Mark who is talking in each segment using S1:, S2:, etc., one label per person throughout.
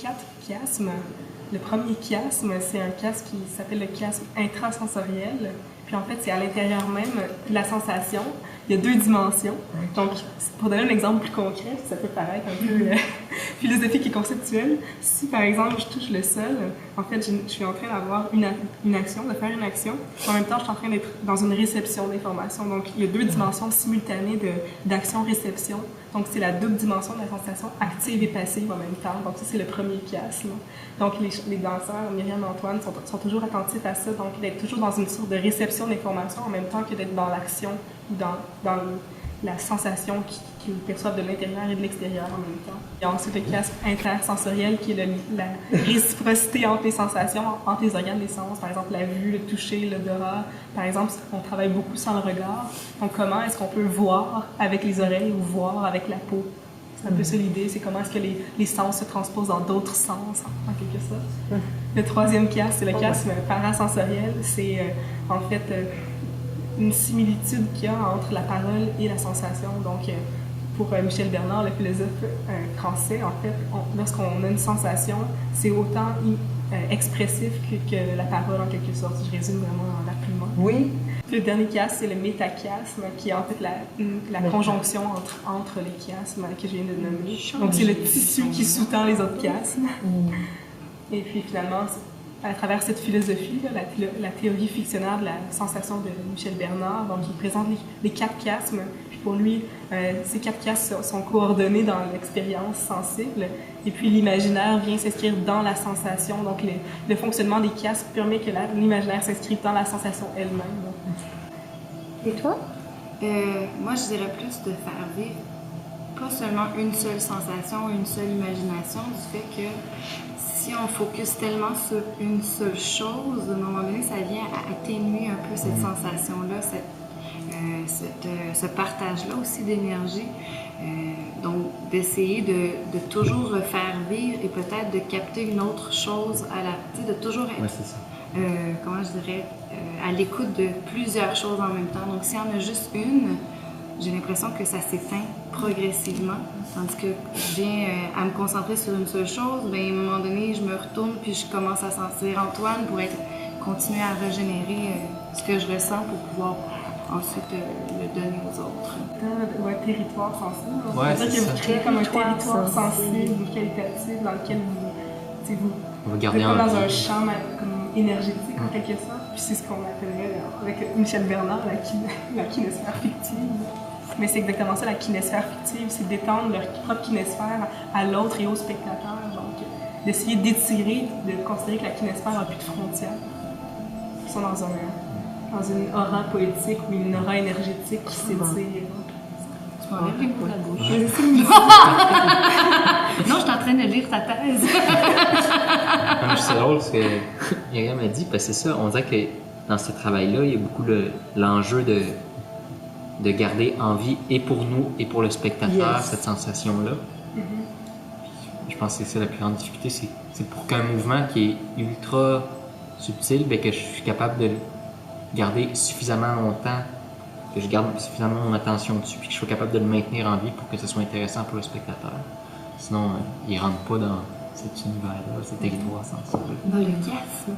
S1: 4 chiasmes. Le premier chiasme, c'est un chiasme qui s'appelle le chiasme intrasensoriel. Puis en fait, c'est à l'intérieur même de la sensation. Il y a 2 dimensions. Donc, pour donner un exemple plus concret, ça peut paraître un peu philosophique et conceptuel. Si, par exemple, je touche le sol, en fait, je suis en train d'avoir une action, de faire une action. En même temps, je suis en train d'être dans une réception d'informations. Donc, il y a 2 dimensions simultanées d'action-réception. Donc, c'est la double dimension de la sensation active et passive en même temps. Donc, ça, c'est le premier chiasme. Donc, les danseurs, Myriam et Antoine, sont toujours attentifs à ça. Donc, d'être toujours dans une sorte de réception d'informations en même temps que d'être dans l'action ou dans la sensation qu'ils perçoivent de l'intérieur et de l'extérieur en même temps. Il y a ensuite le chiasme intersensoriel qui est la réciprocité entre les sensations, entre les organes des sens, par exemple la vue, le toucher, l'odorat. Par exemple, on travaille beaucoup sans le regard. Donc, comment est-ce qu'on peut voir avec les oreilles ou voir avec la peau? C'est un peu ça l'idée, c'est comment est-ce que les sens se transposent dans d'autres sens, en quelque sorte. Le troisième chiasme, c'est le chiasme parasensoriel. C'est en fait une similitude qu'il y a entre la parole et la sensation. Donc, pour Michel Bernard, le philosophe français, en fait, lorsqu'on a une sensation, c'est autant expressif que la parole, en quelque sorte. Je résume vraiment rapidement.
S2: Oui.
S1: Le dernier chiasme, c'est le métachiasme, qui est en fait la conjonction entre les chiasmes que je viens de nommer. Donc, c'est le tissu qui sous-tend les autres chiasmes. Et puis, finalement, à travers cette philosophie, la théorie fictionnaire de la sensation de Michel Bernard, donc il présente les 4 chiasmes. Puis pour lui, ces 4 chiasmes sont coordonnés dans l'expérience sensible. Et puis l'imaginaire vient s'inscrire dans la sensation. Donc le fonctionnement des chiasmes permet que l'imaginaire s'inscrive dans la sensation elle-même.
S2: Et toi?
S3: Moi, je dirais plus de faire vivre pas seulement une seule sensation, une seule imagination, du fait que si on focus tellement sur une seule chose, à un moment donné, ça vient à atténuer un peu cette sensation-là, ce partage-là aussi d'énergie. Donc, d'essayer de toujours faire vivre et peut-être de capter une autre chose de toujours être,
S4: ouais, c'est ça.
S3: comment je dirais, à l'écoute de plusieurs choses en même temps. Donc, s'il y en a juste une, j'ai l'impression que ça s'éteint progressivement, tandis que je viens à me concentrer sur une seule chose, bien, à un moment donné, je me retourne puis je commence à sentir Antoine pour continuer à régénérer ce que je ressens pour pouvoir ensuite le donner aux autres.
S1: Ouais, territoire sensible.
S4: Ouais,
S1: c'est-à-dire que
S4: ça.
S1: vous créez comme un territoire sensible ou qualitatif dans lequel
S4: On va
S1: vous
S4: garder
S1: êtes comme dans
S4: vie.
S1: un champ comme énergétique en quelque sorte. Puis c'est ce qu'on appellerait avec Michel Bernard la kinésphère fictive. Mais c'est exactement ça, la kinésphère fictive, c'est d'étendre leur propre kinésphère à l'autre et au spectateur. Donc, d'essayer d'étirer, de considérer que la kinésphère n'a plus de frontières. Ils sont dans une aura poétique ou une aura énergétique qui s'étire.
S3: Tu m'enlèves les mots de la bouche. Non, je suis en train de lire ta thèse.
S4: Non, c'est drôle ce que Myriam a dit, parce que c'est ça, on dirait que dans ce travail-là, il y a beaucoup l'enjeu de garder en vie et pour nous et pour le spectateur cette sensation-là. Je pense que c'est ça la plus grande difficulté, c'est pour qu'un mouvement qui est ultra subtil, bien, que je suis capable de garder suffisamment longtemps, que je garde suffisamment mon attention dessus, puis que je sois capable de le maintenir en vie pour que ce soit intéressant pour le spectateur. Sinon, il ne rentre pas dans cet univers-là, cet territoire sensible.
S3: Dans le chiasme.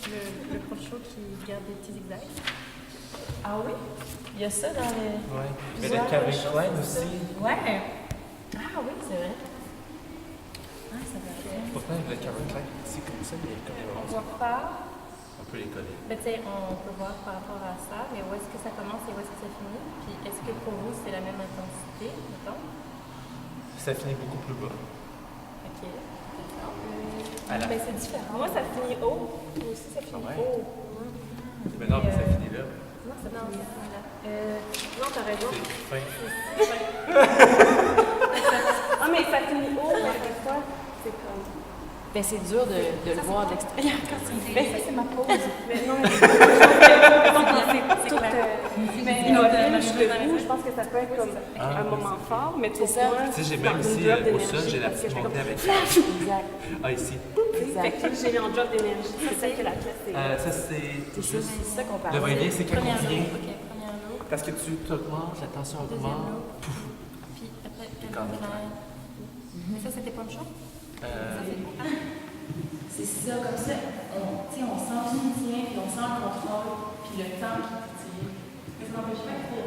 S1: le front chaud qui garde des petits zigzags.
S5: Ah oui? Il y a ça dans les...
S6: Ouais. Mais le Calvin Klein aussi.
S5: Ouais. Ah oui, c'est vrai. Ah, ça va bien.
S6: Pourtant, le Calvin Klein, c'est comme ça, il est comme
S1: On va faire,
S6: on peut les coller.
S1: ben, tu sais, on peut voir par rapport à ça, mais où est-ce que ça commence et où est-ce que ça finit? Puis est-ce que pour vous, c'est la même intensité, mettons?
S6: Ça finit beaucoup plus bas.
S1: OK.
S6: À la-
S1: Mais c'est différent. Moi, ça finit haut. Moi aussi, ça finit
S6: Ah ouais?
S1: haut.
S6: Mais non, mais ça finit là.
S1: Non, ça finit là. Non, t'as raison.
S6: C'est fin.
S1: Ah, mais ça finit haut, mais des fois, c'est comme...
S5: Ben, c'est dur de le voir de l'extérieur quand tu le fais. Ça, c'est ma pause.
S1: Mais non, mais c'est tout immobile, debout. Je pense que ça peut être comme un moment fort, mais pour
S5: ça.
S1: moi,
S6: Tu sais, j'ai
S1: dans
S6: même
S1: une
S6: ici,
S1: drop
S6: au
S1: d'énergie,
S6: sol, j'ai la
S1: parce que
S6: petite
S1: je fais
S6: montée avec.
S5: Exact.
S6: Ah, ici.
S1: Fait que j'ai mis en drop d'énergie. C'est celle que la pièce est.
S6: Ça, c'est juste.
S5: C'est ça qu'on parle.
S6: Le va-et-vient, c'est quand on
S3: Première
S6: vient.
S3: loop, ok, première loop.
S6: Parce que tu t'augmentes, la tension
S3: Deuxième
S6: augmente.
S3: loop. Puis après,
S6: Calvin
S3: Calvin Klein. Mais ça, c'était pas le show?
S5: C'est ça, comme ça, on sent tout le tien, puis on sent le contrôle, puis le temps qui tire. Mais ça n'empêche pas que